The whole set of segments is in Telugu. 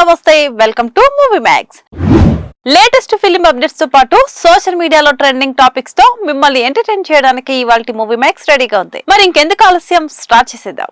నమస్తే welcome to movie max. Latest film updates తో పాటు సోషల్ మీడియాలో ట్రెండింగ్ టాపిక్స్ తో మిమ్మల్ని ఎంటర్టైన్ చేయడానికి ఇవాల్టి మూవీ మ్యాక్స్ రెడీగా ఉంది. మరి ఇంకెందుకు ఆలస్యం, స్టార్ట్ చేసేద్దాం.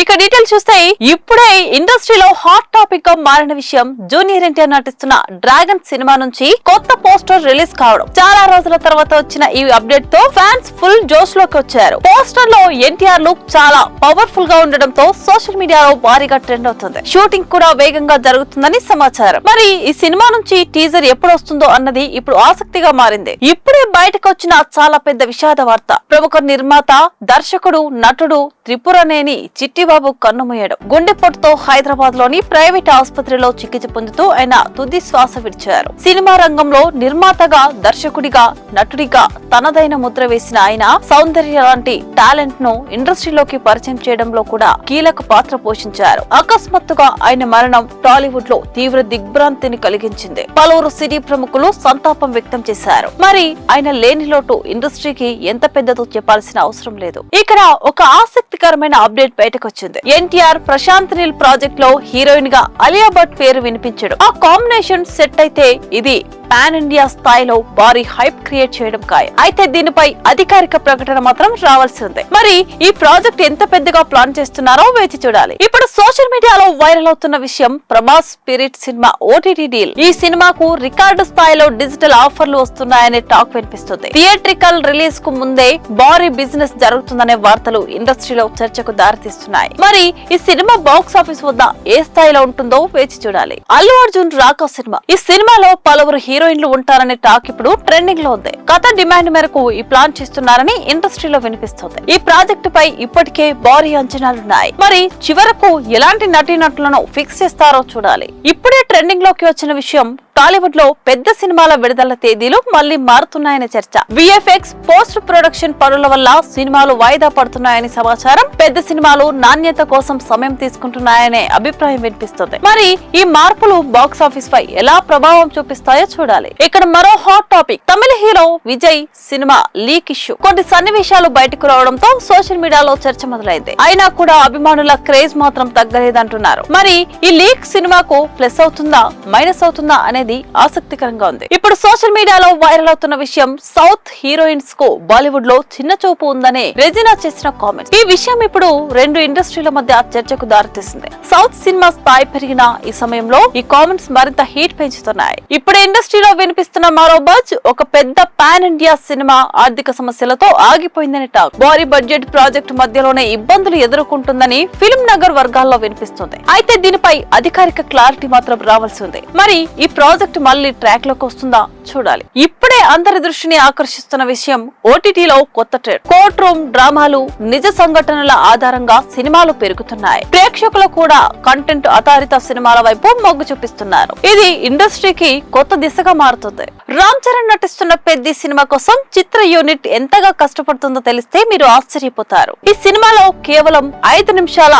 ఇక డీటెయిల్ చూస్తే ఇప్పుడే ఇండస్ట్రీలో హాట్ టాపిక్ గా మారిన విషయం జూనియర్ ఎన్టీఆర్ నటిస్తున్న డ్రాగన్ సినిమా నుంచి కొత్త పోస్టర్ రిలీజ్ కావడం. చాలా రోజుల తర్వాత వచ్చిన ఈ అప్డేట్ తో ఫ్యాన్స్ ఫుల్ జోష్ లోకి వచ్చారు. పోస్టర్ లో ఎన్టీఆర్ లుక్ చాలా పవర్ఫుల్ గా ఉండడంతో సోషల్ మీడియాలో భారీగా ట్రెండ్ అవుతుంది. షూటింగ్ కూడా వేగంగా జరుగుతుందని సమాచారం. మరి ఈ సినిమా నుంచి టీజర్ ఎప్పుడు వస్తుందో అన్నది ఇప్పుడు ఆసక్తిగా మారింది. ఇప్పుడే బయటకు వచ్చిన చాలా పెద్ద విషాద వార్త. ప్రముఖ నిర్మాత, దర్శకుడు, నటుడు త్రిపురనేని చిట్టిబాబు కన్నుమూయడం. గుండెపోటుతో హైదరాబాద్ లోని ప్రైవేట్ ఆసుపత్రిలో చికిత్స పొందుతూ ఆయన తుది శ్వాస విడిచారు. సినిమా రంగంలో నిర్మాతగా, దర్శకుడిగా, నటుడిగా తనదైన ముద్ర వేసిన ఆయన సౌందర్య లాంటి టాలెంట్ ను ఇండస్ట్రీలోకి పరిచయం చేయడంలో కూడా కీలక పాత్ర పోషించారు. అకస్మాత్తుగా ఆయన మరణం టాలీవుడ్ లో తీవ్ర దిగ్భ్రాంతిని కలిగించింది. పలువురు సినీ ప్రముఖులు సంతాపం వ్యక్తం చేశారు. మరి ఆయన లేని లోటు ఇండస్ట్రీకి ఎంత పెద్దదో చెప్పాల్సిన అవసరం లేదు. ఇక్కడ ఒక ఆసక్తికరమైన అప్డేట్ బయటకు వచ్చింది. ఎన్టీఆర్ ప్రశాంత్ నీల్ ప్రాజెక్ట్ లో హీరోయిన్ గా అలియా భట్ పేరు వినిపించడం. ఆ కాంబినేషన్ సెట్ అయితే ఇది పాన్ ఇండియా స్థాయిలో భారీ హైప్ క్రియేట్ చేయడం ఖాయం. అయితే దీనిపై అధికారిక ప్రకటన మాత్రం రావాల్సి ఉంది. మరి ఈ ప్రాజెక్ట్ ఎంత పెద్దగా ప్లాన్ చేస్తున్నారో వేచి చూడాలి. ఇప్పుడు సోషల్ మీడియాలో వైరల్ అవుతున్న విషయం Prabhas spirit cinema OTT deal. ఈ సినిమాకు రికార్డు స్థాయిలో డిజిటల్ ఆఫర్లు వస్తున్నాయనే టాక్ వినిపిస్తుంది. థియేట్రికల్ రిలీజ్ కు ముందే భారీ బిజినెస్ జరుగుతుందనే వార్తలు ఇండస్ట్రీలో చర్చకు దారితీస్తున్నాయి. మరి ఈ సినిమా బాక్స్ ఆఫీస్ వద్ద ఏ స్థాయిలో ఉంటుందో వేచి చూడాలి. అల్లు అర్జున్ రాకా సినిమా. ఈ సినిమాలో పలువురు హీరోయిన్లు ఉంటారనే టాక్ ఇప్పుడు ట్రెండింగ్ లో ఉంది. కథ డిమాండ్ మేరకు ఈ ప్లాన్ చేస్తున్నారని ఇండస్ట్రీలో వినిపిస్తుంది. ఈ ప్రాజెక్టు పై ఇప్పటికే భారీ అంచనాలున్నాయి. మరి చివరకు ఎలాంటి నటీనటులను ఫిక్స్ చేస్తారో చూడాలి. ఇప్పుడే ట్రెండింగ్ లోకి వచ్చిన విషయం టాలీవుడ్ లో పెద్ద సినిమాల విడుదల తేదీలు మళ్లీ మారుతున్నాయనే చర్చ. విఎఫ్ఎక్స్, పోస్ట్ ప్రొడక్షన్ పనుల వల్ల సినిమాలు వాయిదా పడుతున్నాయని సమాచారం. పెద్ద సినిమాలు నాణ్యత కోసం సమయం తీసుకుంటున్నాయనే అభిప్రాయం వినిపిస్తుంది. మరి ఈ మార్పులు బాక్స్ ఆఫీస్ పై ఎలా ప్రభావం చూపిస్తాయో చూడాలి. ఇక్కడ మరో hot topic, Tamil hero Vijay cinema leak issue. కొన్ని సన్నివేశాలు బయటకు రావడంతో సోషల్ మీడియాలో చర్చ మొదలైంది. అయినా కూడా అభిమానుల క్రేజ్ మాత్రం తగ్గలేదంటున్నారు. మరి ఈ లీక్ సినిమాకు ప్లస్ అవుతుందా, మైనస్ అవుతుందా అనేది ఆసక్తికరంగా ఉంది. ఇప్పుడు సోషల్ మీడియాలో వైరల్ అవుతున్న విషయం సౌత్ హీరోయిన్స్ కు బాలీవుడ్ లో చిన్న చూపు ఉందనే రెజినా చేసిన కామెంట్స్. ఈ విషయం ఇప్పుడు రెండు ఇండస్ట్రీల మధ్య చర్చకు దారితీసింది. సౌత్ సినిమా స్థాయి పెరిగిన ఈ సమయంలో ఈ కామెంట్స్ మరింత హీట్ పెంచుతున్నాయి. ఇప్పుడు ఇండస్ట్రీలో వినిపిస్తున్న మరో బజ్, ఒక పెద్ద పాన్ ఇండియా సినిమా ఆర్థిక సమస్యలతో ఆగిపోయిందని టాక్. భారీ బడ్జెట్ ప్రాజెక్టు మధ్యలోనే ఇబ్బందులు ఎదుర్కొంటుందని ఫిల్మ్ నగర్ వర్గాల్లో వినిపిస్తుంది. అయితే దీనిపై అధికారిక క్లారిటీ మాత్రం రావాల్సి ఉంది. మరి ఈ ప్రాజెక్ట్ మళ్లీ ట్రాక్ లోకి వస్తుందా చూడాలి. ఇప్పుడే అందరి దృష్టిని ఆకర్షిస్తున్న విషయం ఓటీటీలో కొత్త ట్రెండ్. కోర్ట్ రూమ్ డ్రామాలు, నిజ సంఘటనల ఆధారంగా సినిమాలు పెరుగుతున్నాయి. ప్రేక్షకులు కూడా కంటెంట్ ఆధారిత సినిమాల వైపు మొగ్గు చూపిస్తున్నారు. ఇది ఇండస్ట్రీకి కొత్త దిశగా మారుతుంది. రామ్ చరణ్ నటిస్తున్న పెద్ది సినిమా కోసం చిత్ర యూనిట్ ఎంతగా కష్టపడుతుందో తెలిస్తే మీరు ఆశ్చర్యపోతారు. ఈ సినిమాలో కేవలం 5 నిమిషాల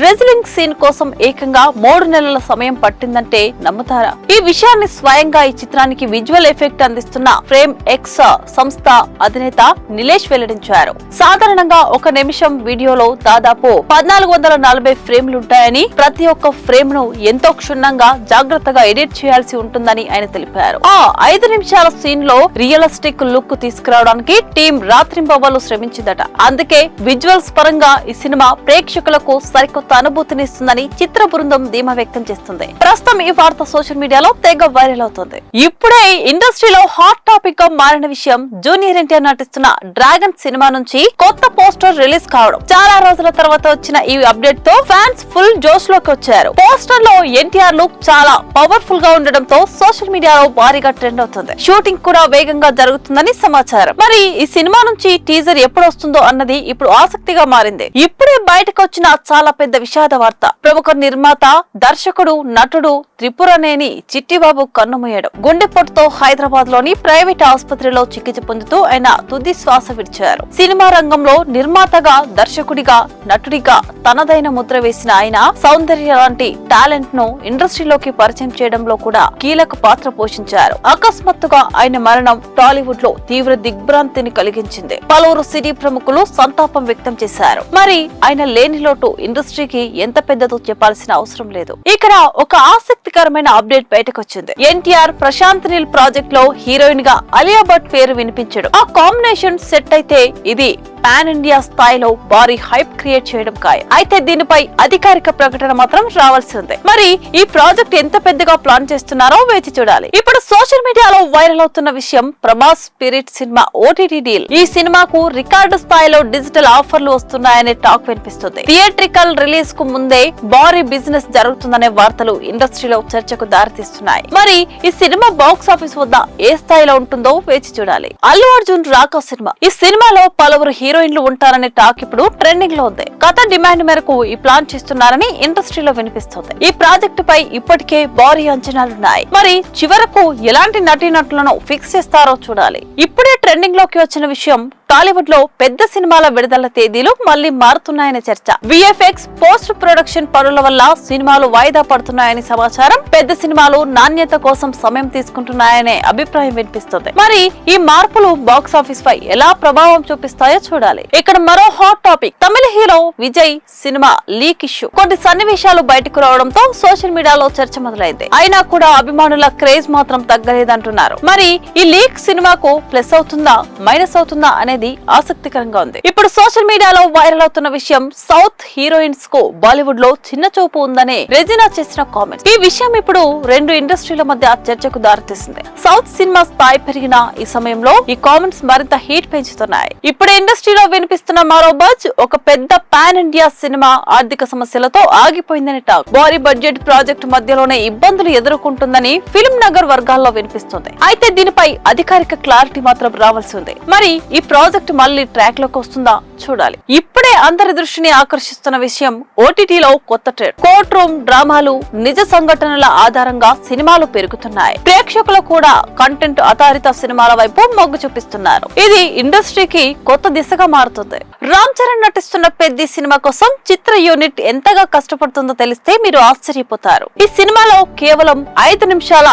రెజ్లింగ్ సీన్ కోసం ఏకంగా 3 నెలల సమయం పట్టిందంటే నమ్ముతారా? ఈ విషయాన్ని స్వయంగా ఈ చిత్రానికి విజువల్ ఎఫెక్ట్ అందిస్తున్న ఫ్రేమ్ ఎక్స్ సంస్థ అధినేత నిలేష్ వెల్లడించారు. సాధారణంగా 1 నిమిషం వీడియోలో దాదాపు 1440 ఫ్రేమ్లుంటాయని, ప్రతి ఒక్క ఫ్రేమ్ ను ఎంతో క్షుణ్ణంగా జాగ్రత్తగా ఎడిట్ చేయాల్సి ఉంటుందని ఆయన తెలిపారు. ఆ 5 నిమిషాల సీన్ లో రియలిస్టిక్ లుక్ తీసుకురావడానికి టీం రాత్రింబవళ్లు శ్రమించిందట. అందుకే విజువల్స్ పరంగా ఈ సినిమా ప్రేక్షకులకు సరికొత్త అనుభూతినిస్తుందని చిత్ర బృందం ధీమా వ్యక్తం చేస్తుంది. ప్రస్తుతం ఈ వార్త సోషల్ మీడియాలో తెగ వైరల్ అవుతుంది. ఇప్పుడే ఇండస్ట్రీలో హాట్ టాపిక్ గా మారిన విషయం జూనియర్ ఎన్టీఆర్ నటిస్తున్న డ్రాగన్ సినిమా నుంచి కొత్త పోస్టర్ రిలీజ్ కావడం. చాలా రోజుల తర్వాత వచ్చిన ఈ అప్డేట్ తో ఫ్యాన్స్ ఫుల్ జోష్ లోకి వచ్చారు. పోస్టర్ లో ఎన్టీఆర్ లుక్ చాలా పవర్ఫుల్ గా ఉండడంతో సోషల్ మీడియాలో భారీగా ట్రెండ్ అవుతుంది. షూటింగ్ కూడా వేగంగా జరుగుతుందని సమాచారం. మరి ఈ సినిమా నుంచి టీజర్ ఎప్పుడు వస్తుందో అన్నది ఇప్పుడు ఆసక్తిగా మారింది. ఇప్పుడే బయటకు వచ్చిన చాలా పెద్ద విషాద వార్త. ప్రముఖ నిర్మాత, దర్శకుడు, నటుడు త్రిపురనేని చిట్టిబాబు చంద్రబాబు కన్నుమూయడం. గుండెపోటుతో హైదరాబాద్ లోని ప్రైవేట్ ఆసుపత్రిలో చికిత్స పొందుతూ ఆయన తుది శ్వాస విడిచారు. సినిమా రంగంలో నిర్మాతగా, దర్శకుడిగా, నటుడిగా తనదైన ముద్ర వేసిన ఆయన సౌందర్య లాంటి టాలెంట్ ను ఇండస్ట్రీలోకి పరిచయం చేయడంలో కూడా కీలక పాత్ర పోషించారు. అకస్మాత్తుగా ఆయన మరణం టాలీవుడ్ లో తీవ్ర దిగ్భ్రాంతిని కలిగించింది. పలువురు సినీ ప్రముఖులు సంతాపం వ్యక్తం చేశారు. మరి ఆయన లేని లోటు ఇండస్ట్రీకి ఎంత పెద్దదో చెప్పాల్సిన అవసరం లేదు. ఇక్కడ ఒక ఆసక్తికరమైన అప్డేట్ బయటకు వచ్చింది. ఎన్టీఆర్ ప్రశాంత్ నీల్ ప్రాజెక్ట్ లో హీరోయిన్ గా అలియా భట్ పేరు వినిపించడం. ఆ కాంబినేషన్ సెట్ అయితే ఇది పాన్ ఇండియా స్థాయిలో భారీ హైప్ క్రియేట్ చేయడం ఖాయం. అయితే దీనిపై అధికారిక ప్రకటన మాత్రం రావాల్సి ఉంది. మరి ఈ ప్రాజెక్ట్ ఎంత పెద్దగా ప్లాన్ చేస్తున్నారో వేచి చూడాలి. ఇప్పుడు సోషల్ మీడియాలో వైరల్ అవుతున్న విషయం Prabhas spirit cinema OTT deal. ఈ సినిమాకు రికార్డు స్థాయిలో డిజిటల్ ఆఫర్లు వస్తున్నాయనే టాక్ వినిపిస్తుంది. థియేట్రికల్ రిలీజ్ కు ముందే భారీ బిజినెస్ జరుగుతుందనే వార్తలు ఇండస్ట్రీలో చర్చకు దారితీస్తున్నాయి. మరి ఈ సినిమా బాక్స్ ఆఫీస్ వద్ద ఏ స్థాయిలో ఉంటుందో వేచి చూడాలి. అల్లు అర్జున్ రాకా సినిమా. ఈ సినిమాలో పలువురు హీరోయిన్లు ఉంటారనే టాక్ ఇప్పుడు ట్రెండింగ్ లో ఉంది. కథ డిమాండ్ మేరకు ఈ ప్లాన్ చేస్తున్నారని ఇండస్ట్రీలో వినిపిస్తుంది. ఈ ప్రాజెక్టు పై ఇప్పటికే భారీ అంచనాలున్నాయి. మరి చివరకు ఎలాంటి నటీనటులను ఫిక్స్ చేస్తారో చూడాలి. ఇప్పుడే ట్రెండింగ్ లోకి వచ్చిన విషయం టాలీవుడ్ లో పెద్ద సినిమాల విడుదల తేదీలు మళ్లీ మారుతున్నాయనే చర్చ. విఎఫ్ఎక్స్ పోస్ట్ ప్రొడక్షన్ పనుల వల్ల సినిమాలు వాయిదా పడుతున్నాయని సమాచారం. పెద్ద సినిమాలు నాణ్యత కోసం సమయం తీసుకుంటున్నాయనే అభిప్రాయం వినిపిస్తుంది. మరి ఈ మార్పులు బాక్స్ ఆఫీస్ పై ఎలా ప్రభావం చూపిస్తాయో చూడాలి. ఇక్కడ మరో hot topic, Tamil hero Vijay cinema leak issue. కొన్ని సన్నివేశాలు బయటకు రావడంతో సోషల్ మీడియాలో చర్చ మొదలైంది. అయినా కూడా అభిమానుల క్రేజ్ మాత్రం తగ్గలేదంటున్నారు. మరి ఈ లీక్ సినిమాకు ప్లస్ అవుతుందా, మైనస్ అవుతుందా అనేది ఆసక్తికరంగా ఉంది. ఇప్పుడు సోషల్ మీడియాలో వైరల్ అవుతున్న విషయం, సౌత్ హీరోయిన్స్ కు బాలీవుడ్ లో చిన్న చూపు ఉందనే రెజినా చేసిన కామెంట్స్. ఈ విషయం ఇప్పుడు రెండు ఇండస్ట్రీల మధ్య చర్చకు దారితీసింది. సౌత్ సినిమా స్థాయి పెరిగిన ఈ సమయంలో ఈ కామెంట్స్ మరింత హీట్ పెంచుతున్నాయి. ఇప్పుడు ఇండస్ట్రీలో వినిపిస్తున్న మరో బజ్, ఒక పెద్ద పాన్ ఇండియా సినిమా ఆర్థిక సమస్యలతో ఆగిపోయిందని టాక్. భారీ బడ్జెట్ ప్రాజెక్టు మధ్యలోనే ఇబ్బందులు ఎదుర్కొంటుందని ఫిల్మ్ నగర్ వర్గాల్లో వినిపిస్తుంది. అయితే దీనిపై అధికారిక క్లారిటీ మాత్రం రావాల్సి ఉంది. మరి ఈ ప్రాజెక్ట్ మళ్ళీ ట్రాక్ లోకి వస్తుందా చూడాలి. ఇప్పుడే అందరి దృష్టిని ఆకర్షిస్తున్న విషయం, ఓటీటీలో కొత్త ట్రెండ్. కోర్ట్ రూమ్ డ్రామాలు, నిజ సంఘటనల ఆధారంగా సినిమాలు పెరుగుతున్నాయి. ప్రేక్షకులు కూడా కంటెంట్ ఆధారిత సినిమాల వైపు మొగ్గు చూపిస్తున్నారు. ఇది ఇండస్ట్రీకి కొత్త దిశగా మారుతుంది. రామ్ చరణ్ నటిస్తున్న పెద్ది సినిమా కోసం చిత్ర యూనిట్ ఎంతగా కష్టపడుతుందో తెలిస్తే మీరు ఆశ్చర్యపోతారు. ఈ సినిమాలో కేవలం 5 నిమిషాల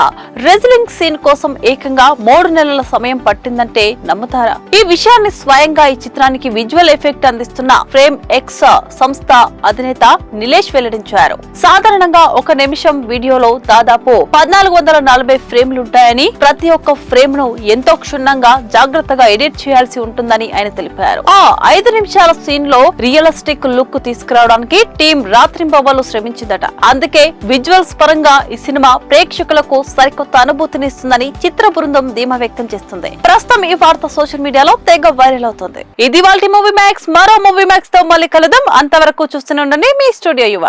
రెజ్లింగ్ సీన్ కోసం ఏకంగా 3 నెలల సమయం పట్టిందంటే నమ్ముతారా? ఈ విషయాన్ని స్వయంగా ఈ చిత్రానికి విజువల్ ఎఫెక్ట్ అందిస్తున్న ఫ్రేమ్ ఎక్స్ సంస్థ అధినేత నిలేష్ వెల్లడించారు. సాధారణంగా 1 నిమిషం వీడియోలో దాదాపు 1440 ఫ్రేమ్లుంటాయని, ప్రతి ఒక్క ఫ్రేమ్ ను ఎంతో క్షుణ్ణంగా జాగ్రత్తగా ఎడిట్ చేయాల్సి ఉంటుందని ఆయన తెలిపారు. ఆ 5 నిమిషాల సీన్ లో రియలిస్టిక్ లుక్ తీసుకురావడానికి టీం రాత్రింబవళ్లు శ్రమించిందట. అందుకే విజువల్స్ పరంగా ఈ సినిమా ప్రేక్షకులకు సరికొత్త అనుభూతినిస్తుందని చిత్ర బృందం ధీమా వ్యక్తం చేస్తుంది. ప్రస్తుతం ఈ వార్త సోషల్ మీడియాలో తెగ వైరల్ అవుతుంది. ఇది వాల్టి మూవీ మ్యాక్స్. మరో మూవీ మ్యాక్స్ తో మళ్ళీ కలుద్దాం. అంతవరకు చూస్తూనే ఉండండి మీ స్టూడియో యువ.